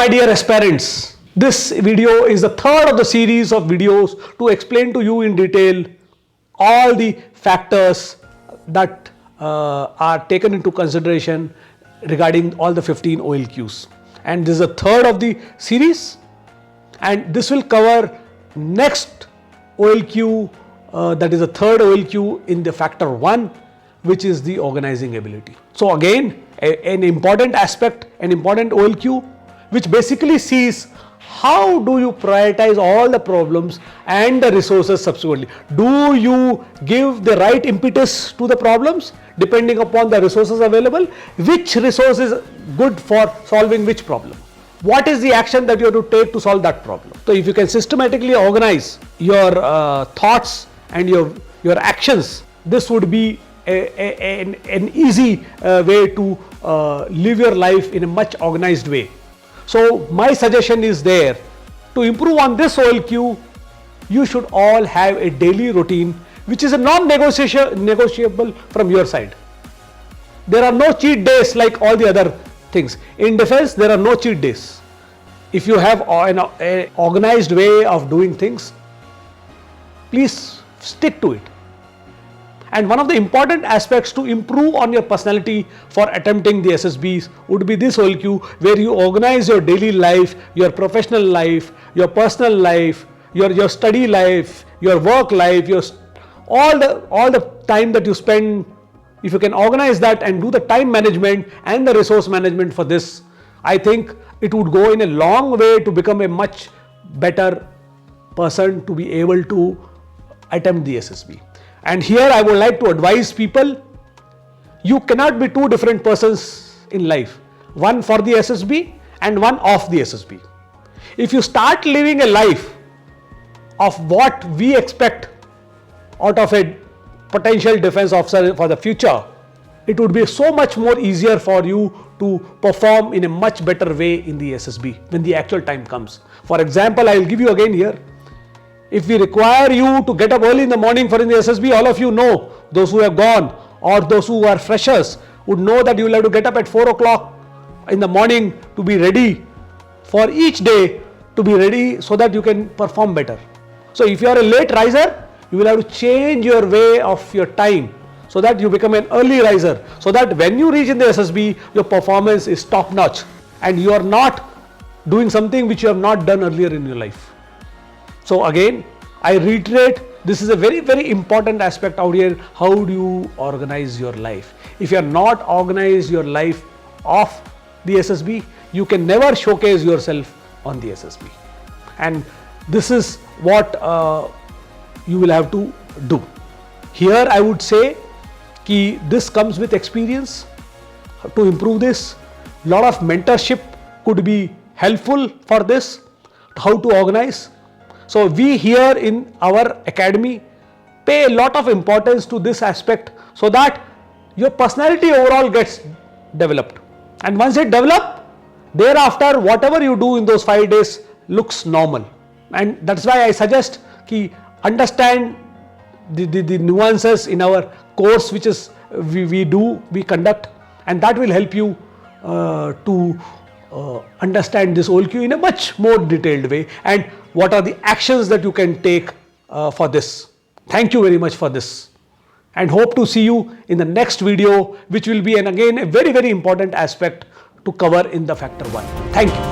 my dear aspirants, this video is the third of the series of videos to explain to you in detail all the factors that are taken into consideration regarding all the 15 OLQs. And this is the third of the series, and this will cover next OLQ, that is the third OLQ in the factor 1, which is the organizing ability. So again, an important aspect, an important OLQ, which basically sees how do you prioritize all the problems and the resources subsequently. Do you give the right impetus to the problems depending upon the resources available? Which resource is good for solving which problem? What is the action that you have to take to solve that problem? So if you can systematically organize your thoughts and your actions, this would be an easy way to live your life in a much organized way. So my suggestion is there, to improve on this OLQ, you should all have a daily routine which is a non-negotiable from your side. There are no cheat days like all the other things. In defense, there are no cheat days. If you have an organized way of doing things, please stick to it. And one of the important aspects to improve on your personality for attempting the SSBs would be this OLQ, where you organize your daily life, your professional life, your personal life, your study life, your work life, all the time that you spend. If you can organize that and do the time management and the resource management for this, I think it would go in a long way to become a much better person to be able to attempt the SSB. And here I would like to advise people, you cannot be two different persons in life, one for the SSB and one off the SSB. If you start living a life of what we expect out of a potential defense officer for the future, it would be so much more easier for you to perform in a much better way in the SSB when the actual time comes. For example, I will give you again here. If we require you to get up early in the morning for in the SSB, all of you know, those who have gone or those who are freshers would know that you will have to get up at 4 o'clock in the morning to be ready for each day, to be ready so that you can perform better. So if you are a late riser, you will have to change your way of your time so that you become an early riser, so that when you reach in the SSB, your performance is top notch and you are not doing something which you have not done earlier in your life. So again, I reiterate, this is a very, very important aspect out here. How do you organize your life? If you are not organized your life off the SSB, you can never showcase yourself on the SSB. And this is what you will have to do. Here I would say कि this comes with experience. To improve this, lot of mentorship could be helpful for this, how to organize. So we here in our academy pay a lot of importance to this aspect so that your personality overall gets developed. And once it develops, thereafter whatever you do in those 5 days looks normal. And that's why I suggest कि understand the nuances in our course which is we conduct, and that will help you to understand this OLQ in a much more detailed way, and what are the actions that you can take for this. Thank you very much for this, and hope to see you in the next video, which will be again a very, very important aspect to cover in the factor 1. Thank you.